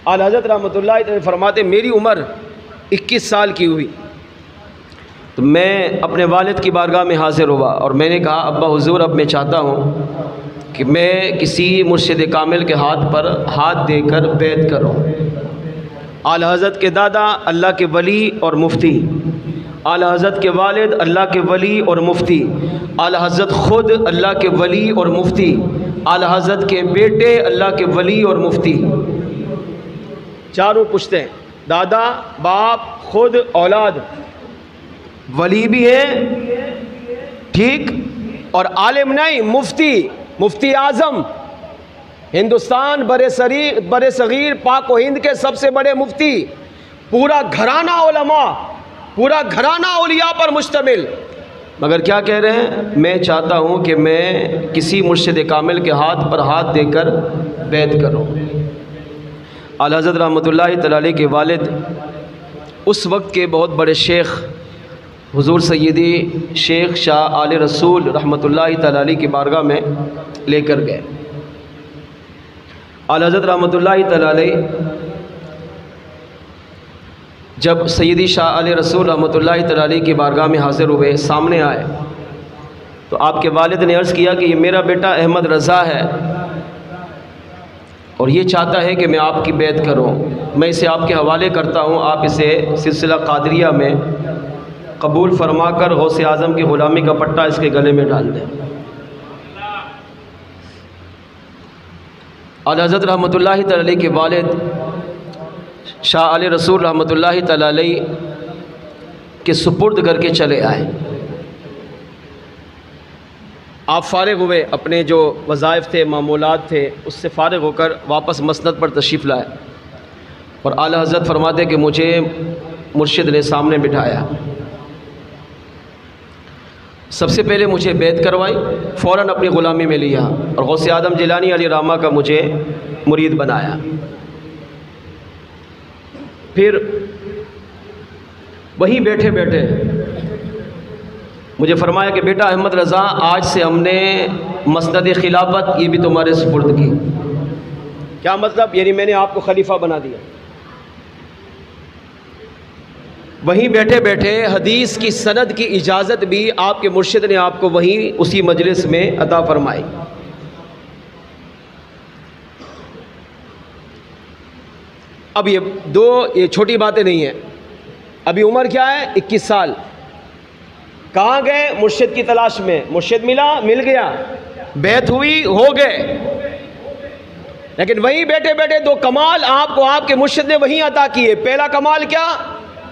اعلیٰ حضرت رحمۃ اللہ علیہ فرماتے میری عمر 21 سال کی ہوئی تو میں اپنے والد کی بارگاہ میں حاضر ہوا اور میں نے کہا ابا حضور اب میں چاہتا ہوں کہ میں کسی مرشد کامل کے ہاتھ پر ہاتھ دے کر بیعت کروں۔ اعلیٰ حضرت کے دادا اللہ کے ولی اور مفتی، اعلیٰ حضرت کے والد اللہ کے ولی اور مفتی، اعلیٰ حضرت خود اللہ کے ولی اور مفتی، اعلیٰ حضرت کے بیٹے اللہ کے ولی اور مفتی، چاروں پشتے ہیں، دادا، باپ، خود، اولاد، ولی بھی ہے ٹھیک، اور عالم نہیں، مفتی اعظم، ہندوستان بر صغیر پاک و ہند کے سب سے بڑے مفتی، پورا گھرانہ علماء، پورا گھرانہ اولیاء پر مشتمل، مگر کیا کہہ رہے ہیں؟ میں چاہتا ہوں کہ میں کسی مرشد کامل کے ہاتھ پر ہاتھ دے کر بیعت کروں۔ اعلیٰ حضرت رحمۃ اللہ تعالی علیہ کے والد اس وقت کے بہت بڑے شیخ حضور سیدی شیخ شاہ آل رسول رحمۃ اللہ تعالی علیہ کی بارگاہ میں لے کر گئے۔ اعلیٰ حضرت رحمۃ اللہ تعالی علیہ جب سیدی شاہ علیہ رسول رحمۃ اللہ تعالی علیہ کی بارگاہ میں حاضر ہوئے، سامنے آئے تو آپ کے والد نے عرض کیا کہ یہ میرا بیٹا احمد رضا ہے اور یہ چاہتا ہے کہ میں آپ کی بیعت کروں، میں اسے آپ کے حوالے کرتا ہوں، آپ اسے سلسلہ قادریہ میں قبول فرما کر غوث اعظم کی غلامی کا پٹہ اس کے گلے میں ڈال دیں۔ اعلیٰ حضرت رحمۃ اللہ تعالی علیہ کے والد شاہ علیہ رسول رحمۃ اللہ تعالی علیہ کے سپرد کر کے چلے آئے۔ آپ فارغ ہوئے، اپنے جو وظائف تھے، معمولات تھے، اس سے فارغ ہو کر واپس مسند پر تشریف لائے اور اعلیٰ حضرت فرماتے کہ مجھے مرشد نے سامنے بٹھایا، سب سے پہلے مجھے بیعت کروائی، فوراً اپنی غلامی میں لیا اور غوث اعظم جیلانی علی راما کا مجھے مرید بنایا۔ پھر وہیں بیٹھے بیٹھے مجھے فرمایا کہ بیٹا احمد رضا، آج سے ہم نے مسند خلافت یہ بھی تمہارے سپرد کی۔ کیا مطلب؟ یعنی میں نے آپ کو خلیفہ بنا دیا۔ وہیں بیٹھے بیٹھے حدیث کی سند کی اجازت بھی آپ کے مرشد نے آپ کو وہیں اسی مجلس میں عطا فرمائی۔ اب یہ چھوٹی باتیں نہیں ہیں۔ ابھی عمر کیا ہے؟ 21 سال۔ کہاں گئے؟ مرشد کی تلاش میں۔ مرشد مل گیا، بیعت ہوئی، ہو گئے، لیکن وہیں بیٹھے بیٹھے دو کمال آپ کو آپ کے مرشد نے وہیں عطا کیے۔ پہلا کمال کیا؟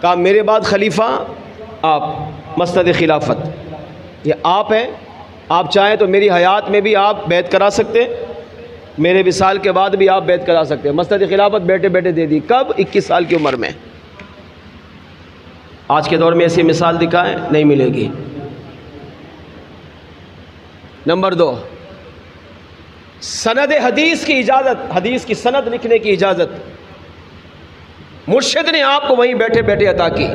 کہا میرے بعد خلیفہ آپ، مسند خلافت یہ آپ ہیں، آپ چاہیں تو میری حیات میں بھی آپ بیعت کرا سکتے، میرے وصال کے بعد بھی آپ بیعت کرا سکتے ہیں۔ مسند خلافت بیٹھے بیٹھے دے دی۔ کب؟ 21 سال کی عمر میں۔ آج کے دور میں ایسی مثال دکھائیں، نہیں ملے گی۔ نمبر 2، سند حدیث کی اجازت، حدیث کی سند لکھنے کی اجازت مرشد نے آپ کو وہیں بیٹھے بیٹھے عطا کی۔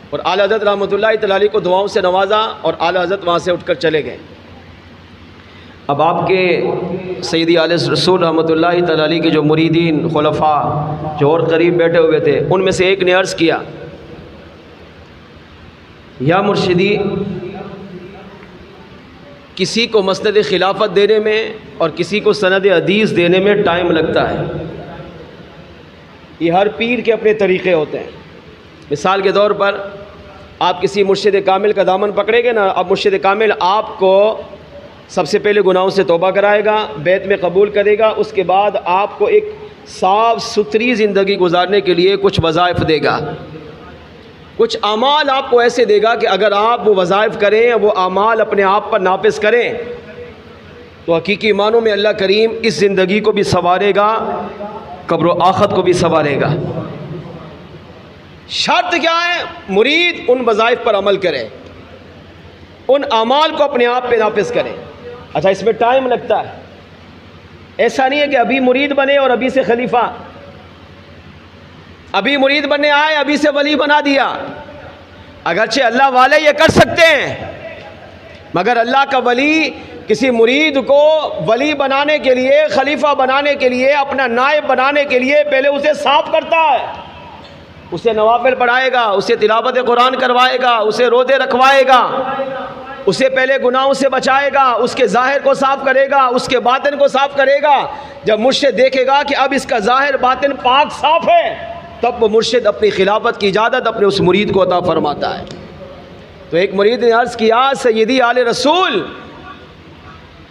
اور اعلیٰ حضرت رحمۃ اللہ تعالی علیہ کو دعاؤں سے نوازا اور اعلیٰ حضرت وہاں سے اٹھ کر چلے گئے۔ اب آپ کے سیدی علیہ رسول رحمۃ اللہ تعالی علیہ کے جو مریدین، خلفاء جو اور قریب بیٹھے ہوئے تھے، ان میں سے ایک نے عرض کیا، یا مرشدی، کسی کو مسند خلافت دینے میں اور کسی کو سند حدیث دینے میں ٹائم لگتا ہے۔ یہ ہر پیر کے اپنے طریقے ہوتے ہیں۔ مثال کے طور پر آپ کسی مرشد کامل کا دامن پکڑیں گے نا، اب مرشد کامل آپ کو سب سے پہلے گناہوں سے توبہ کرائے گا، بیعت میں قبول کرے گا، اس کے بعد آپ کو ایک صاف ستھری زندگی گزارنے کے لیے کچھ وظائف دے گا، کچھ اعمال آپ کو ایسے دے گا کہ اگر آپ وہ وظائف کریں، وہ اعمال اپنے آپ پر نافذ کریں تو حقیقی معنوں میں اللہ کریم اس زندگی کو بھی سنوارے گا، قبر و آخرت کو بھی سنوارے گا۔ شرط کیا ہے؟ مرید ان وظائف پر عمل کرے، ان اعمال کو اپنے آپ پہ نافذ کرے۔ اچھا، اس میں ٹائم لگتا ہے، ایسا نہیں ہے کہ ابھی مرید بنے اور ابھی سے خلیفہ، ابھی مرید بننے آئے ابھی سے ولی بنا دیا۔ اگرچہ اللہ والے یہ کر سکتے ہیں، مگر اللہ کا ولی کسی مرید کو ولی بنانے کے لیے، خلیفہ بنانے کے لیے، اپنا نائب بنانے کے لیے پہلے اسے صاف کرتا ہے، اسے نوافل پڑھائے گا، اسے تلاوت قرآن کروائے گا، اسے روزے رکھوائے گا، اسے پہلے گناہوں سے بچائے گا، اس کے ظاہر کو صاف کرے گا، اس کے باطن کو صاف کرے گا۔ جب مرشد دیکھے گا کہ اب اس کا ظاہر باطن پاک صاف ہے، تب وہ مرشد اپنی خلافت کی اجازت اپنے اس مرید کو عطا فرماتا ہے۔ تو ایک مرید نے عرض کیا، سیدی آل رسول،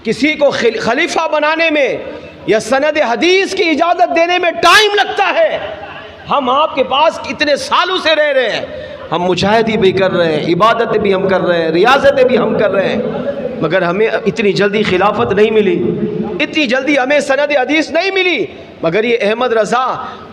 کسی کو خلیفہ بنانے میں یا سند حدیث کی اجازت دینے میں ٹائم لگتا ہے، ہم آپ کے پاس اتنے سالوں سے رہ رہے ہیں، ہم مجاہدی بھی کر رہے ہیں، عبادتیں بھی ہم کر رہے ہیں، ریاضتیں بھی ہم کر رہے ہیں، مگر ہمیں اتنی جلدی خلافت نہیں ملی، اتنی جلدی ہمیں سند حدیث نہیں ملی۔ مگر یہ احمد رضا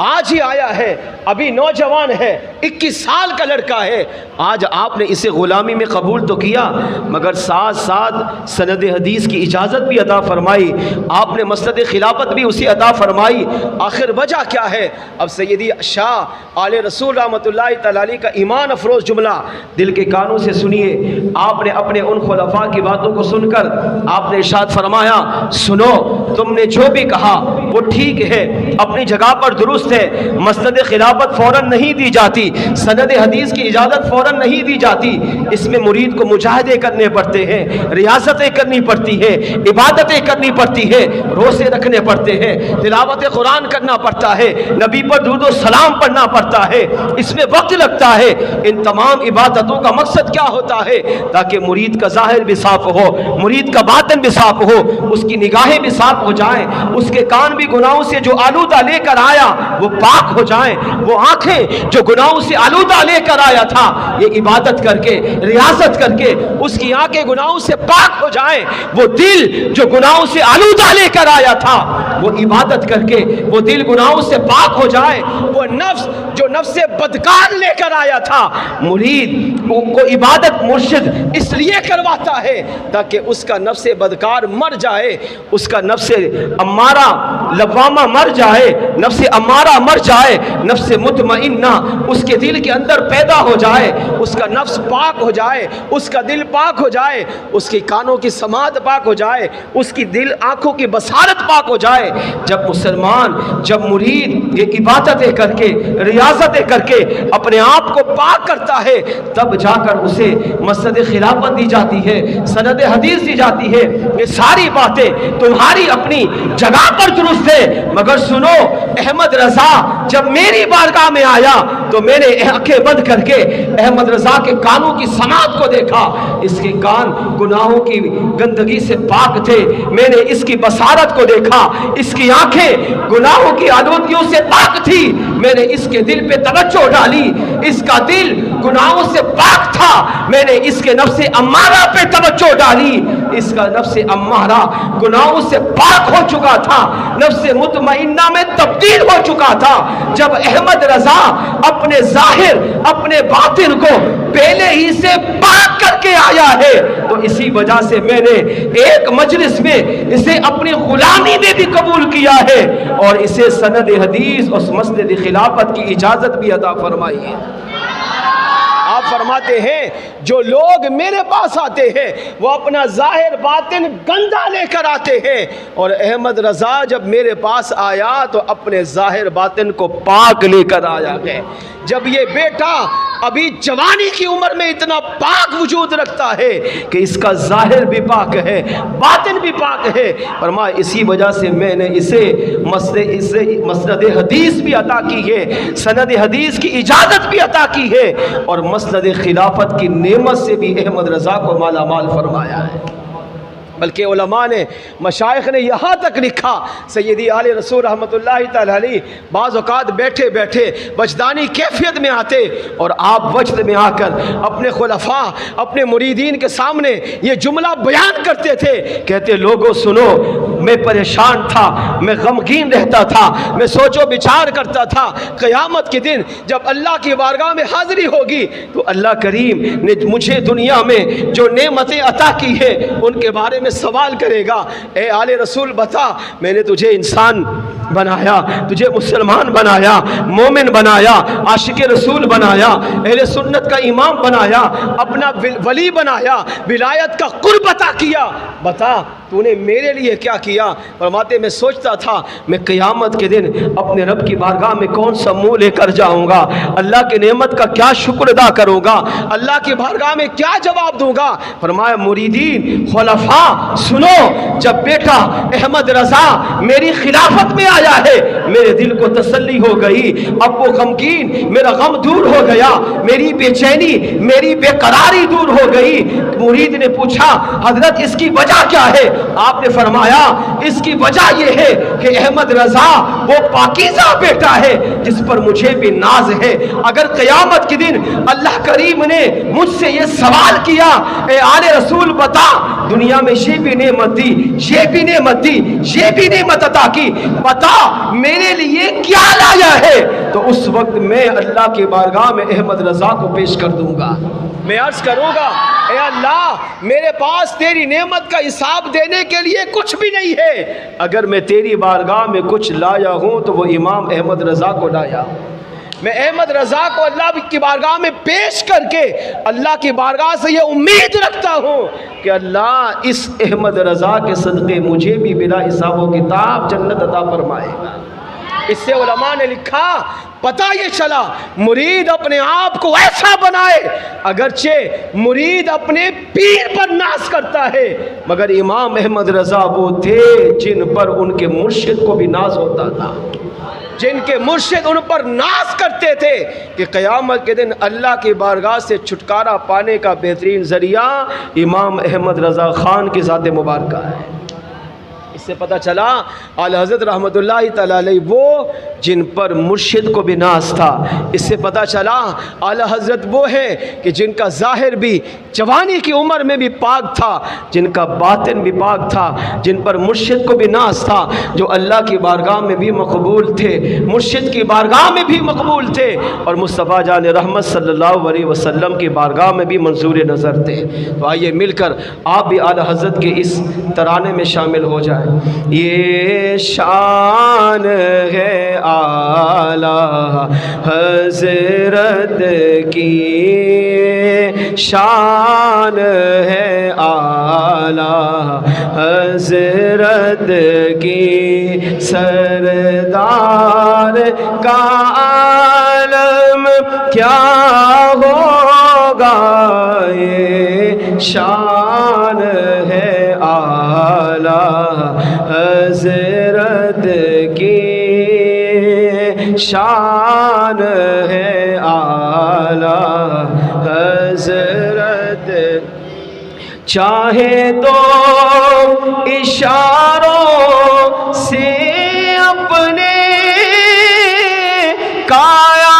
آج ہی آیا ہے، ابھی نوجوان ہے، 21 سال کا لڑکا ہے، آج آپ نے اسے غلامی میں قبول تو کیا، مگر ساتھ ساتھ سند حدیث کی اجازت بھی عطا فرمائی، آپ نے مسند خلافت بھی اسے عطا فرمائی۔ آخر وجہ کیا ہے؟ اب سیدی شاہ آل رسول رحمۃ اللہ تعالی علیہ کا ایمان افروز جملہ دل کے کانوں سے سنیے۔ آپ نے اپنے ان خلفاء کی باتوں کو سن کر آپ نے ارشاد فرمایا، سنو، تم نے جو بھی کہا وہ ٹھیک ہے، اپنی جگہ پر درست ہے، مسند خلافت فوراً نہیں دی جاتی، سند حدیث کی اجازت فوراً نہیں دی جاتی، اس میں مرید کو مجاہدے کرنے پڑتے ہیں، ریاضتیں کرنی پڑتی ہے، عبادتیں کرنی پڑتی ہے، روزے رکھنے پڑتے ہیں، تلاوت قرآن کرنا پڑتا ہے، نبی پر درود و سلام پڑھنا پڑتا ہے، اس میں وقت لگتا ہے۔ ان تمام عبادتوں کا مقصد کیا ہوتا ہے؟ تاکہ مرید کا ظاہر بھی صاف ہو، مرید کا باطن بھی صاف ہو، اس کی نگاہیں بھی صاف ہو جائیں، اس کے کان بھی گناہوں سے جو آلودہ لے کر آیا وہ پاک ہو جائیں، وہ آنکھیں جو گناہوں سے آلودہ لے کر آیا تھا، یہ عبادت کر کے، ریاضت کر کے اس کی آنکھیں گناہوں سے پاک ہو جائیں، وہ دل جو گناہوں سے آلودہ لے کر آیا تھا، وہ عبادت کر کے وہ دل گناہوں سے پاک ہو جائے، وہ نفس جو نفس بدکار لے کر آیا تھا، مرید کو عبادت مرشد اس لیے کرواتا ہے تاکہ اس کا نفس بدکار مر جائے، اس کا نفس امارہ لوامہ مر جائے، نفس امارہ مر جائے، نفس مطمئنہ اس کے دل کے اندر پیدا ہو جائے، اس کا نفس پاک ہو جائے، اس کا دل پاک ہو جائے، اس کی کانوں کی سماعت پاک ہو جائے، اس کی دل آنکھوں کی بصارت پاک ہو جائے۔ جب مسلمان، جب مرید یہ عبادتیں کر کے، ریاضتیں کر کے اپنے آپ کو پاک کرتا ہے، تب جا کر اسے مسند خلافت دی جاتی ہے، سند حدیث دی جاتی ہے۔ یہ ساری باتیں تمہاری اپنی جگہ پر درست ہے، مگر سنو، احمد رضا جب میری بارگاہ میں آیا تو میں نے آنکھیں بند کر کے احمد رضا کے کانوں کی سماعت کو دیکھا، اس کے کان گناہوں کی گندگی سے پاک تھے، میں نے اس کی بصارت کو دیکھا، اس کی آنکھیں گناہوں کی آلودگیوں سے پاک تھی، میں نے اس کے دل پہ توجہ ڈالی، اس کا دل گناہوں سے پاک تھا، میں نے اس کے نفس امارہ پہ توجہ ڈالی، اس کا نفس امارہ گناہوں سے پاک ہو چکا تھا، نفس مطمئنہ میں تبدیل ہو چکا تھا۔ جب احمد رضا اپنے ظاہر، اپنے باطن کو پہلے ہی سے پاک کر کے آیا ہے، تو اسی وجہ سے میں نے ایک مجلس میں اسے اپنی غلامی میں بھی قبول کیا ہے، اور اسے سند حدیث اور مسند خلافت کی اجازت بھی عطا فرمائی ہے۔ آپ فرماتے ہیں جو لوگ میرے پاس آتے ہیں وہ اپنا ظاہر باطن گندا لے کر آتے ہیں، اور احمد رضا جب میرے پاس آیا تو اپنے ظاہر باطن کو پاک لے کر آیا ہے۔ جب یہ بیٹا ابھی جوانی کی عمر میں اتنا پاک وجود رکھتا ہے کہ اس کا ظاہر بھی پاک ہے، باطن بھی پاک ہے، فرمایا اسی وجہ سے میں نے اسے مسند حدیث بھی عطا کی ہے، سند حدیث کی اجازت بھی عطا کی ہے، اور مسند خلافت کی نعمت سے بھی احمد رضا کو مالا مال فرمایا ہے۔ بلکہ علماء نے، مشائخ نے یہاں تک لکھا، سیدی آل رسول رحمۃ اللہ تعالی علیہ بعض اوقات بیٹھے بیٹھے وجدانی کیفیت میں آتے، اور آپ وجد میں آ کر اپنے خلفاء، اپنے مریدین کے سامنے یہ جملہ بیان کرتے تھے، کہتے لوگوں سنو، میں پریشان تھا، میں غمگین رہتا تھا، میں سوچ و بچار کرتا تھا، قیامت کے دن جب اللہ کی بارگاہ میں حاضری ہوگی تو اللہ کریم نے مجھے دنیا میں جو نعمتیں عطا کی ہے ان کے بارے میں سوال کرے گا، اے آل رسول بتا، میں نے تجھے انسان بنایا, تجھے مسلمان بنایا, مومن بنایا, عاشق رسول بنایا, اہل سنت کا امام بنایا, اپنا ولی بنایا, ولایت کا قرب عطا کیا. بتا تو نے میرے لیے کیا کیا؟ فرماتے میں سوچتا تھا میں قیامت کے دن اپنے رب کی بارگاہ میں کون سا منہ لے کر جاؤں گا, اللہ کی نعمت کا کیا شکر ادا کروں گا, اللہ کی بارگاہ میں کیا جواب دوں گا. فرمایا مریدین خلفاء سنو, جب بیٹا احمد رضا میری خلافت میں آیا ہے میرے دل کو تسلی ہو گئی, اب وہ غمگین, میرا غم دور ہو گیا, میری بے چینی, میری بے قراری دور ہو گئی. مرید نے پوچھا حضرت اس کی وجہ کیا ہے؟ آپ نے فرمایا اس کی وجہ یہ ہے کہ احمد رضا وہ پاکیزہ بیٹا ہے جس پر مجھے بھی ناز ہے. اگر قیامت کے دن اللہ کریم نے مجھ سے یہ سوال کیا اے آل رسول بتا دنیا میں یہ بھی نعمت دی, یہ بھی نعمت دی, یہ بھی نعمت عطا کی, بتا میرے لیے کیا لایا ہے, تو اس وقت میں اللہ کی بارگاہ میں احمد رضا کو پیش کر دوں گا. میں عرض کروں گا اے اللہ میرے پاس تیری نعمت کا حساب دینے کے لیے کچھ بھی نہیں ہے, اگر میں تیری بارگاہ میں کچھ لایا ہوں تو وہ امام احمد رضا کو لایا. میں احمد رضا کو اللہ کی بارگاہ میں پیش کر کے اللہ کی بارگاہ سے یہ امید رکھتا ہوں کہ اللہ اس احمد رضا کے صدقے مجھے بھی بلا حساب و کتاب جنت عطا فرمائے گا. اس سے علماء نے لکھا پتہ یہ چلا مرید اپنے آپ کو ایسا بنائے, اگرچہ مرید اپنے پیر پر ناز کرتا ہے مگر امام احمد رضا وہ تھے جن پر ان کے مرشد کو بھی ناز ہوتا تھا, جن کے مرشد ان پر ناز کرتے تھے کہ قیامت کے دن اللہ کی بارگاہ سے چھٹکارا پانے کا بہترین ذریعہ امام احمد رضا خان کی ذات مبارکہ ہے. اس سے پتہ چلا اعلی حضرت رحمت اللہ تعالی علیہ وہ جن پر مرشد کو بھی ناز تھا. اس سے پتہ چلا اعلی حضرت وہ ہے کہ جن کا ظاہر بھی جوانی کی عمر میں بھی پاک تھا, جن کا باطن بھی پاک تھا, جن پر مرشد کو بھی ناز تھا, جو اللہ کی بارگاہ میں بھی مقبول تھے, مرشد کی بارگاہ میں بھی مقبول تھے, اور مصطفیٰ جان رحمت صلی اللہ علیہ وسلم کی بارگاہ میں بھی منظور نظر تھے. تو آئیے مل کر آپ بھی اعلی حضرت کے اس ترانے میں شامل ہو جائیں. یہ شان ہے اعلی حضرت کی, شان ہے اعلی حضرت کی, سردار کا عالم کیا ہوگا, یہ شان ہے اعلی حضرت کی, شان ہے اعلی حضرت. چاہے تو اشاروں سے اپنے کایا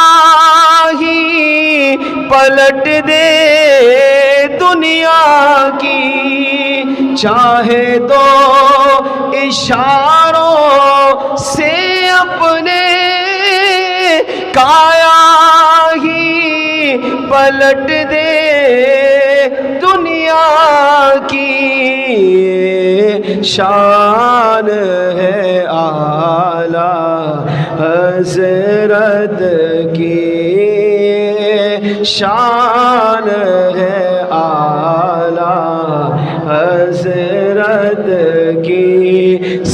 ہی پلٹ دے دنیا کی, چاہے تو اشاروں سے اپنے کایا ہی پلٹ دے دنیا کی, شان ہے اعلی حضرت کی, شان ہے اعلی حضرت کی,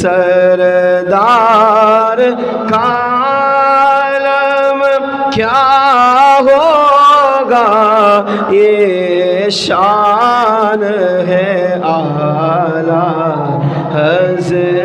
سردار کا عالم کیا ہوگا, یہ شان ہے اعلی حضرت